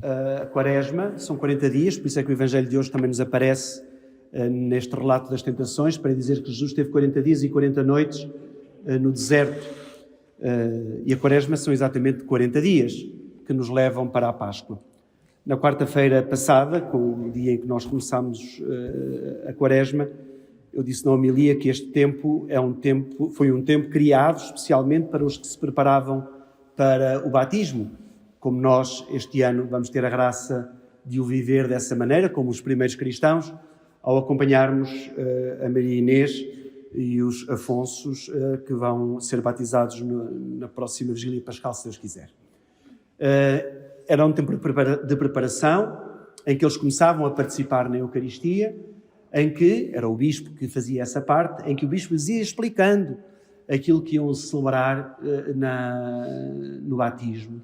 a Quaresma, são 40 dias, por isso é que o Evangelho de hoje também nos aparece neste relato das tentações, para dizer que Jesus teve 40 dias e 40 noites no deserto. E a Quaresma são exatamente 40 dias que nos levam para a Páscoa. Na quarta-feira passada, com o dia em que nós começámos a Quaresma, eu disse na homilia que este tempo foi um tempo criado especialmente para os que se preparavam para o batismo. Como nós, este ano, vamos ter a graça de o viver dessa maneira, como os primeiros cristãos, ao acompanharmos a Maria Inês e os Afonsos que vão ser batizados na próxima Vigília Pascal, se Deus quiser. Era um tempo de preparação, em que eles começavam a participar na Eucaristia, em que, era o bispo que fazia essa parte, em que o bispo lhes ia explicando aquilo que iam celebrar no batismo.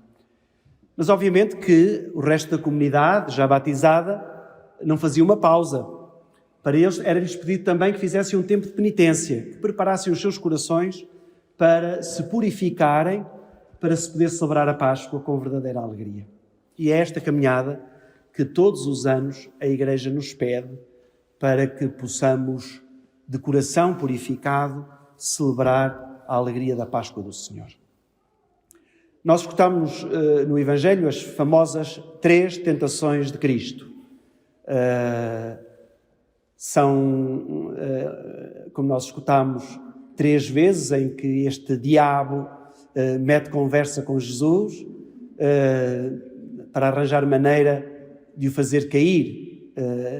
Mas, obviamente, que o resto da comunidade, já batizada, não fazia uma pausa. Para eles, era-lhes pedido também que fizessem um tempo de penitência, que preparassem os seus corações para se purificarem, para se poder celebrar a Páscoa com verdadeira alegria. E é esta caminhada que todos os anos a Igreja nos pede para que possamos, de coração purificado, celebrar a alegria da Páscoa do Senhor. Nós escutamos no Evangelho as famosas 3 tentações de Cristo. São, como nós escutamos, 3 vezes em que este diabo mete conversa com Jesus para arranjar maneira de o fazer cair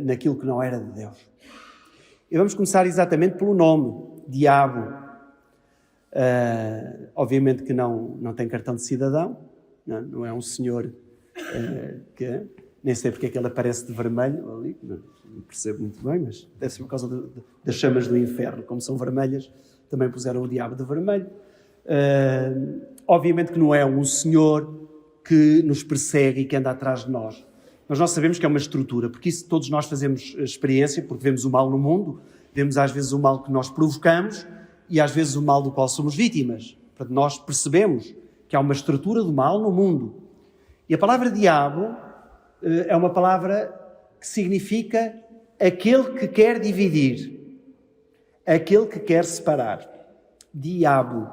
naquilo que não era de Deus. E vamos começar exatamente pelo nome, diabo. Obviamente que não tem cartão de cidadão, não é um senhor que nem sei porque é que ele aparece de vermelho ali, não percebo muito bem, mas deve ser por causa das chamas do inferno, como são vermelhas, também puseram o diabo de vermelho. Obviamente que não é um senhor que nos persegue e que anda atrás de nós. Mas nós sabemos que é uma estrutura, porque isso todos nós fazemos experiência, porque vemos o mal no mundo, vemos às vezes o mal que nós provocamos e às vezes o mal do qual somos vítimas. Portanto, nós percebemos que há uma estrutura do mal no mundo. E a palavra diabo é uma palavra que significa aquele que quer dividir, aquele que quer separar. Diabo.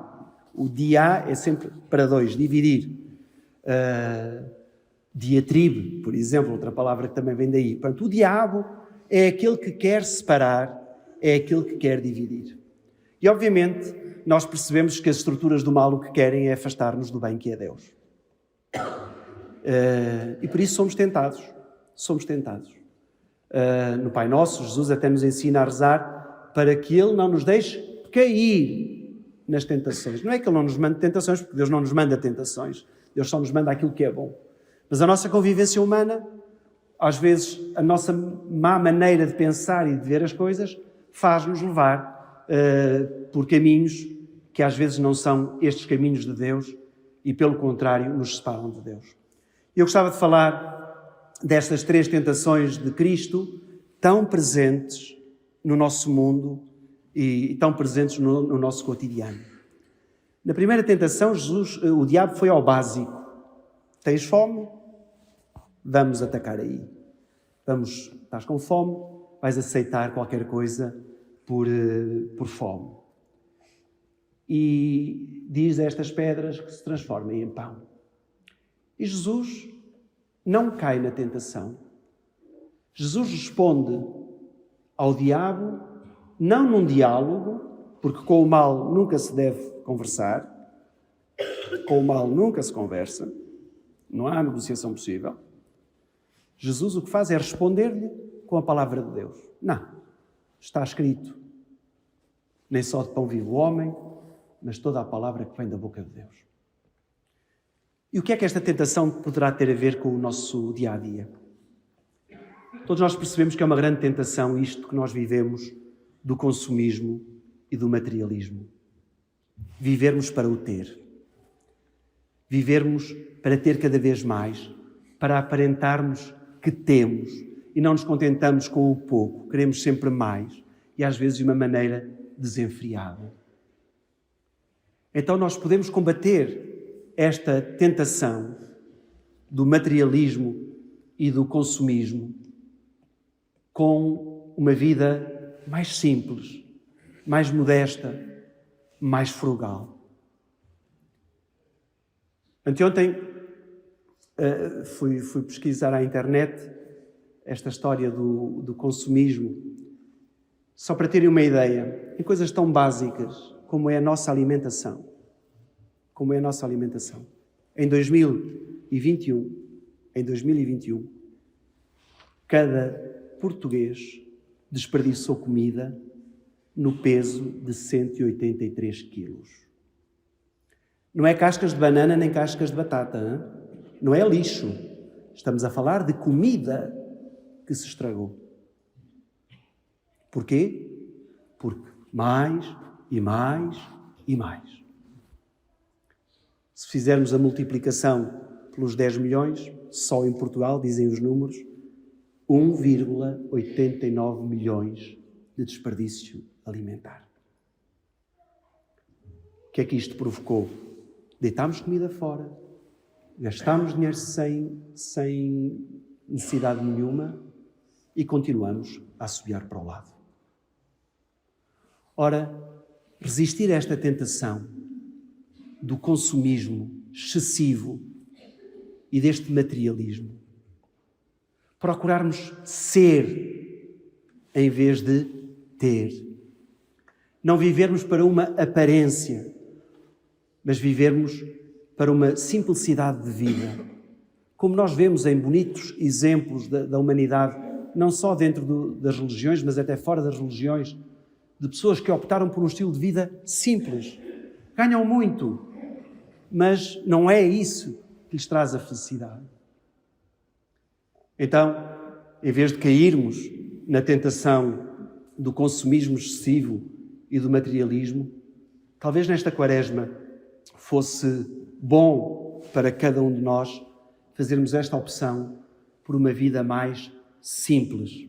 O dia é sempre para 2, dividir. Diatribe, por exemplo, outra palavra que também vem daí. Portanto, o diabo é aquele que quer separar, é aquele que quer dividir. E, obviamente, nós percebemos que as estruturas do mal o que querem é afastar-nos do bem que é Deus. E por isso somos tentados. Somos tentados. No Pai Nosso, Jesus até nos ensina a rezar para que Ele não nos deixe cair nas tentações. Não é que Ele não nos mande tentações, porque Deus não nos manda tentações. Deus só nos manda aquilo que é bom. Mas a nossa convivência humana, às vezes, a nossa má maneira de pensar e de ver as coisas, faz-nos levar por caminhos que às vezes não são estes caminhos de Deus e, pelo contrário, nos separam de Deus. Eu gostava de falar destas 3 tentações de Cristo tão presentes no nosso mundo e tão presentes no nosso cotidiano. Na primeira tentação, o diabo foi ao básico. Tens fome? Vamos atacar aí. Estás com fome? Vais aceitar qualquer coisa por fome. E diz a estas pedras que se transformem em pão. E Jesus não cai na tentação. Jesus responde ao diabo, não num diálogo, porque com o mal nunca se deve conversar, com o mal nunca se conversa, não há negociação possível. Jesus o que faz é responder-lhe com a palavra de Deus. Não, está escrito, nem só de pão vive o homem, mas toda a palavra que vem da boca de Deus. E o que é que esta tentação poderá ter a ver com o nosso dia-a-dia? Todos nós percebemos que é uma grande tentação isto que nós vivemos do consumismo e do materialismo. Vivermos para o ter. Vivermos para ter cada vez mais, para aparentarmos que temos e não nos contentamos com o pouco, queremos sempre mais e às vezes de uma maneira desenfreada. Então nós podemos combater esta tentação do materialismo e do consumismo com uma vida mais simples, mais modesta, mais frugal. Anteontem fui pesquisar à internet esta história do consumismo, só para terem uma ideia, em coisas tão básicas como é a nossa alimentação. Como é a nossa alimentação. Em 2021, cada português desperdiçou comida no peso de 183 quilos. Não é cascas de banana nem cascas de batata, hein? Não é lixo. Estamos a falar de comida que se estragou. Porquê? Porque mais e mais e mais. Se fizermos a multiplicação pelos 10 milhões, só em Portugal, dizem os números, 1,89 milhões de desperdício alimentar. O que é que isto provocou? Deitámos comida fora, gastámos dinheiro sem necessidade nenhuma e continuamos a assobiar para o lado. Ora, resistir a esta tentação do consumismo excessivo e deste materialismo, procurarmos ser em vez de ter. Não vivermos para uma aparência, mas vivermos para uma simplicidade de vida. Como nós vemos em bonitos exemplos da humanidade, não só dentro das religiões, mas até fora das religiões, de pessoas que optaram por um estilo de vida simples. Ganham muito, mas não é isso que lhes traz a felicidade. Então, em vez de cairmos na tentação do consumismo excessivo e do materialismo, talvez nesta Quaresma fosse bom para cada um de nós fazermos esta opção por uma vida mais simples,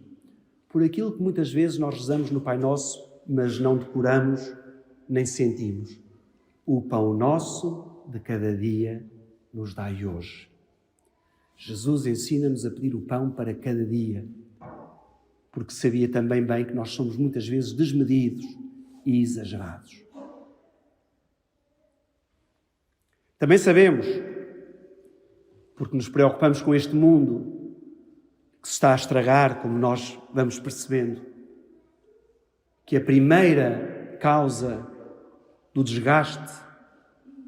por aquilo que muitas vezes nós rezamos no Pai Nosso, mas não decoramos nem sentimos. O pão nosso de cada dia nos dai hoje. Jesus ensina-nos a pedir o pão para cada dia, porque sabia também bem que nós somos muitas vezes desmedidos e exagerados. Também sabemos, porque nos preocupamos com este mundo que se está a estragar, como nós vamos percebendo, que a primeira causa do desgaste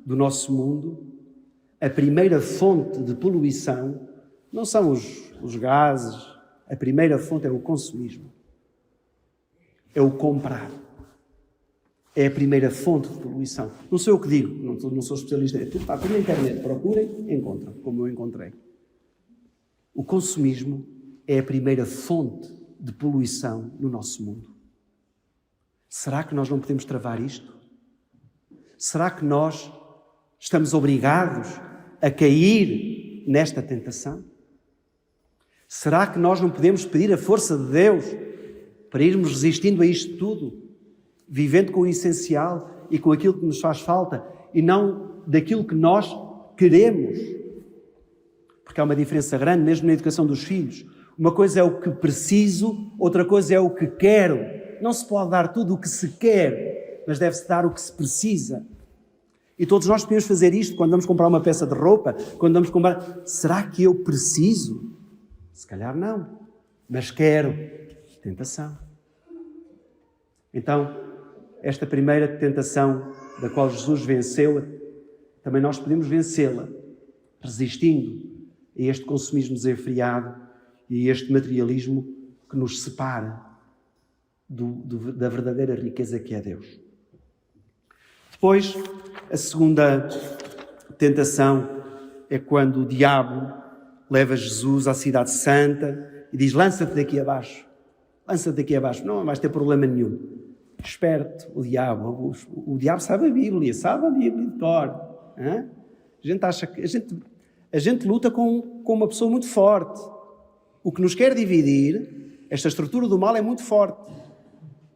do nosso mundo, a primeira fonte de poluição, não são os gases, a primeira fonte é o consumismo, é o comprar. É a primeira fonte de poluição. Não sei o que digo, não sou especialista. Tudo está na internet, procurem, encontram, como eu encontrei. O consumismo é a primeira fonte de poluição no nosso mundo. Será que nós não podemos travar isto? Será que nós estamos obrigados a cair nesta tentação? Será que nós não podemos pedir a força de Deus para irmos resistindo a isto tudo? Vivendo com o essencial e com aquilo que nos faz falta e não daquilo que nós queremos. Porque há uma diferença grande mesmo na educação dos filhos. Uma coisa é o que preciso, outra coisa é o que quero. Não se pode dar tudo o que se quer, mas deve-se dar o que se precisa. E todos nós podemos fazer isto quando vamos comprar uma peça de roupa, quando vamos comprar... Será que eu preciso? Se calhar não, mas quero. Tentação. Então, esta primeira tentação da qual Jesus venceu, também nós podemos vencê-la, resistindo a este consumismo desenfreado e a este materialismo que nos separa da verdadeira riqueza que é Deus. Depois, a segunda tentação é quando o diabo leva Jesus à cidade santa e diz: lança-te daqui abaixo, lança-te daqui abaixo, não vais ter problema nenhum. Esperto, o diabo. O diabo sabe a Bíblia de cor. A gente acha que a gente luta com uma pessoa muito forte. O que nos quer dividir, esta estrutura do mal é muito forte.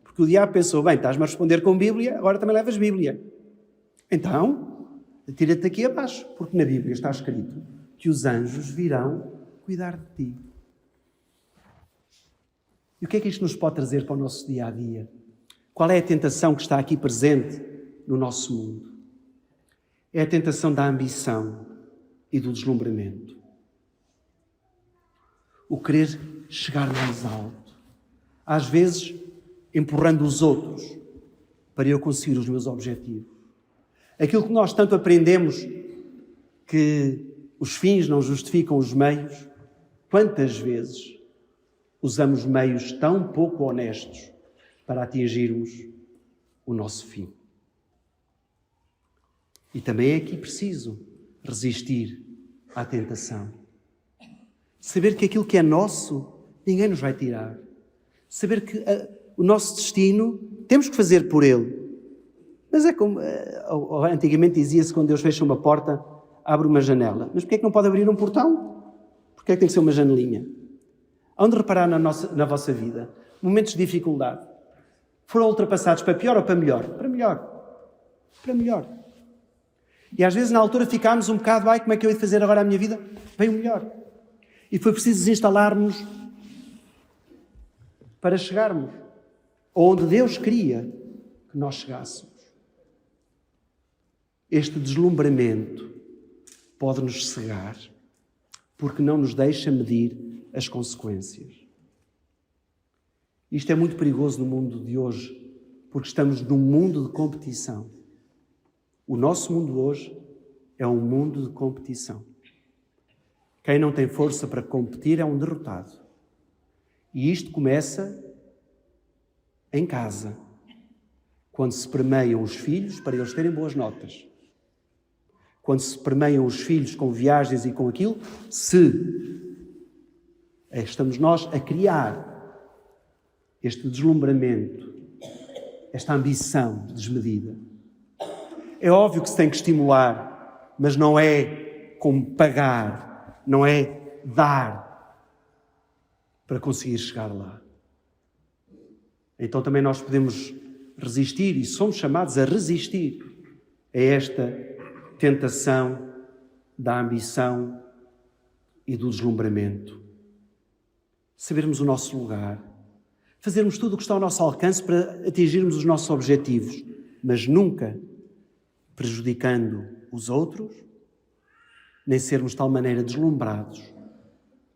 Porque o diabo pensou: bem, estás-me a responder com Bíblia, agora também levas Bíblia. Então, tira-te aqui abaixo, porque na Bíblia está escrito que os anjos virão cuidar de ti. E o que é que isto nos pode trazer para o nosso dia-a-dia? Qual é a tentação que está aqui presente no nosso mundo? É a tentação da ambição e do deslumbramento. O querer chegar mais alto. Às vezes, empurrando os outros para eu conseguir os meus objetivos. Aquilo que nós tanto aprendemos, que os fins não justificam os meios, quantas vezes usamos meios tão pouco honestos para atingirmos o nosso fim. E também é aqui preciso resistir à tentação. Saber que aquilo que é nosso, ninguém nos vai tirar. Saber que o nosso destino, temos que fazer por ele. Mas é como, antigamente dizia-se, quando Deus fecha uma porta, abre uma janela. Mas porquê é que não pode abrir um portão? Porquê é que tem que ser uma janelinha? Onde reparar na vossa vida, momentos de dificuldade, foram ultrapassados para pior ou para melhor? Para melhor. Para melhor. E às vezes na altura ficámos um bocado, como é que eu hei de fazer agora a minha vida? Bem o melhor. E foi preciso desinstalar-nos para chegarmos onde Deus queria que nós chegássemos. Este deslumbramento pode-nos cegar, porque não nos deixa medir as consequências. Isto é muito perigoso no mundo de hoje, porque estamos num mundo de competição. O nosso mundo hoje é um mundo de competição. Quem não tem força para competir é um derrotado. E isto começa em casa, quando se premiam os filhos para eles terem boas notas. Quando se premiam os filhos com viagens e com aquilo, estamos nós a criar este deslumbramento, esta ambição desmedida. É óbvio que se tem que estimular, mas não é como pagar, não é dar para conseguir chegar lá. Então também nós podemos resistir, e somos chamados a resistir a esta tentação da ambição e do deslumbramento. Sabermos o nosso lugar, fazermos tudo o que está ao nosso alcance para atingirmos os nossos objetivos, mas nunca prejudicando os outros, nem sermos de tal maneira deslumbrados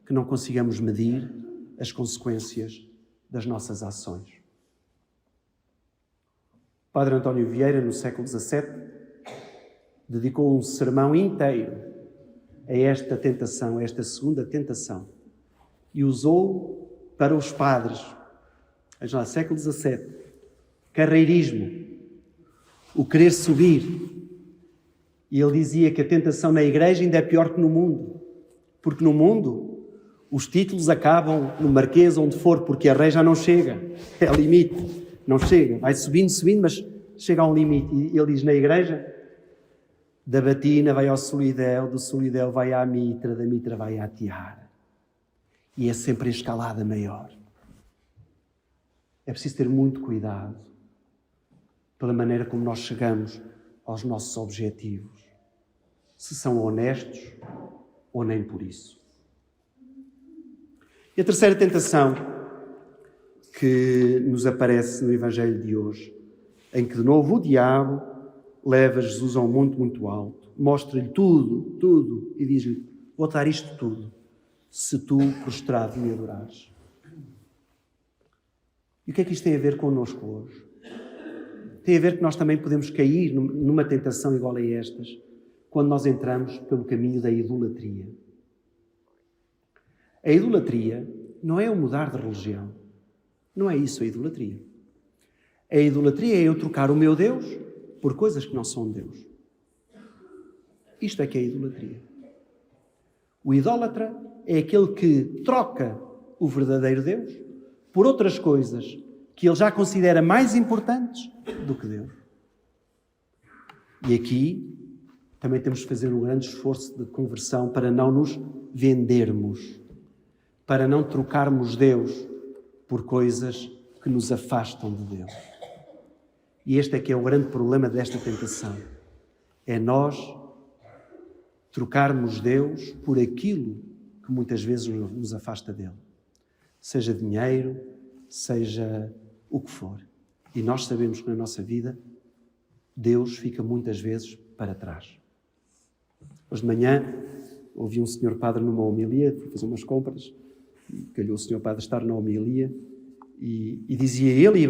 que não consigamos medir as consequências das nossas ações. Padre António Vieira, no século XVII, dedicou um sermão inteiro a esta tentação, a esta segunda tentação, e usou para os padres, veja lá, século XVII, carreirismo, o querer subir. E ele dizia que a tentação na igreja ainda é pior que no mundo, porque no mundo os títulos acabam no marquês, onde for, porque a rei já não chega, é limite, não chega, vai subindo, mas chega a um limite. E ele diz na igreja, da batina vai ao solidéu, do solidéu vai à mitra, da mitra vai à tiara. E é sempre a escalada maior. É preciso ter muito cuidado pela maneira como nós chegamos aos nossos objetivos, se são honestos ou nem por isso. E a terceira tentação que nos aparece no Evangelho de hoje, em que de novo o diabo leva Jesus a um monte muito alto, mostra-lhe tudo, e diz-lhe, vou dar isto tudo, se tu prostrado me adorares. E o que é que isto tem a ver connosco hoje? Tem a ver que nós também podemos cair numa tentação igual a estas, quando nós entramos pelo caminho da idolatria. A idolatria não é o mudar de religião. Não é isso a idolatria. A idolatria é eu trocar o meu Deus por coisas que não são Deus. Isto é que é a idolatria. O idólatra é aquele que troca o verdadeiro Deus por outras coisas que ele já considera mais importantes do que Deus. E aqui também temos de fazer um grande esforço de conversão para não nos vendermos, para não trocarmos Deus por coisas que nos afastam de Deus. E este é que é o grande problema desta tentação. É nós trocarmos Deus por aquilo que que muitas vezes nos afasta dele. Seja dinheiro, seja o que for. E nós sabemos que na nossa vida Deus fica muitas vezes para trás. Hoje de manhã ouvi um senhor padre numa homilia, fui fazer umas compras, e calhou o senhor padre estar na homilia, e dizia ele e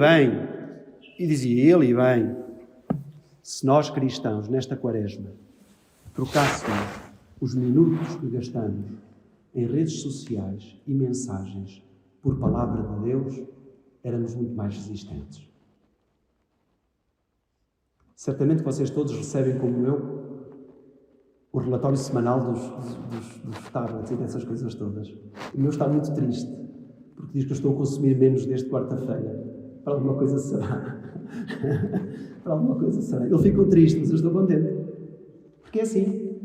bem, se nós cristãos nesta quaresma trocássemos os minutos que gastamos em redes sociais e mensagens por palavra de Deus, éramos muito mais resistentes. Certamente vocês todos recebem, como eu, o relatório semanal dos tablets e dessas coisas todas. O meu está muito triste, porque diz que eu estou a consumir menos desde quarta-feira. Para alguma coisa será. Para alguma coisa será. Ele ficou triste, mas eu estou contente. Porque é assim.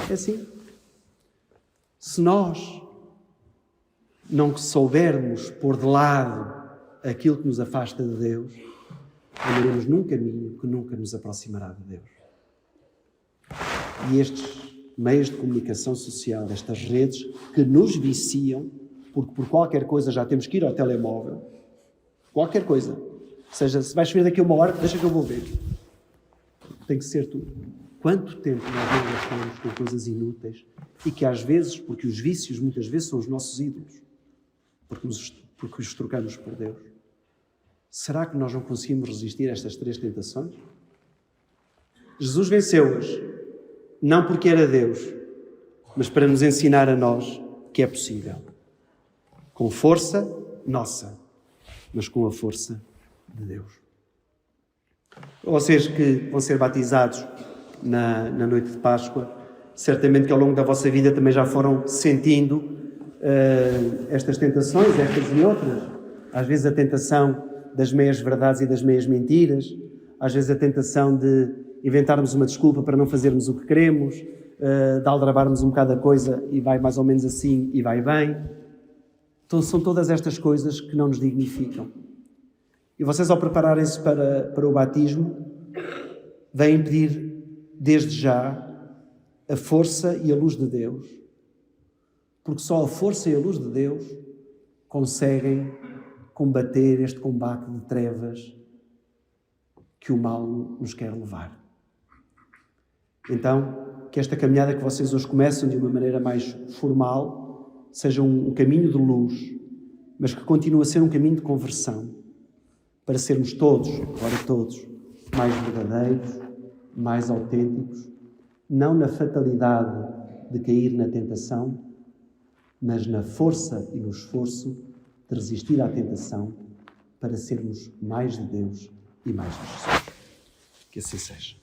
É assim. Se nós não soubermos pôr de lado aquilo que nos afasta de Deus, andaremos num caminho que nunca nos aproximará de Deus. E estes meios de comunicação social, estas redes que nos viciam, porque por qualquer coisa já temos que ir ao telemóvel, qualquer coisa, ou seja, se vais ver daqui a uma hora, deixa que eu vou ver. Tem que ser tudo. Quanto tempo nós não gastamos com coisas inúteis e que às vezes, porque os vícios muitas vezes são os nossos ídolos, porque os trocamos por Deus. Será que nós não conseguimos resistir a estas 3 tentações? Jesus venceu-as, não porque era Deus, mas para nos ensinar a nós que é possível. Com força nossa, mas com a força de Deus. Vocês que vão ser batizados na noite de Páscoa, certamente que ao longo da vossa vida também já foram sentindo estas tentações, estas e outras. Às vezes a tentação das meias verdades e das meias mentiras, às vezes a tentação de inventarmos uma desculpa para não fazermos o que queremos, de aldrabarmos um bocado a coisa e vai mais ou menos assim e vai bem. Então são todas estas coisas que não nos dignificam. E vocês, ao prepararem-se para o batismo, vêm pedir desde já a força e a luz de Deus, porque só a força e a luz de Deus conseguem combater este combate de trevas que o mal nos quer levar. Então, que esta caminhada que vocês hoje começam de uma maneira mais formal seja um caminho de luz, mas que continue a ser um caminho de conversão, para sermos todos, agora todos, mais verdadeiros, mais autênticos, não na fatalidade de cair na tentação, mas na força e no esforço de resistir à tentação para sermos mais de Deus e mais de Jesus. Que assim seja.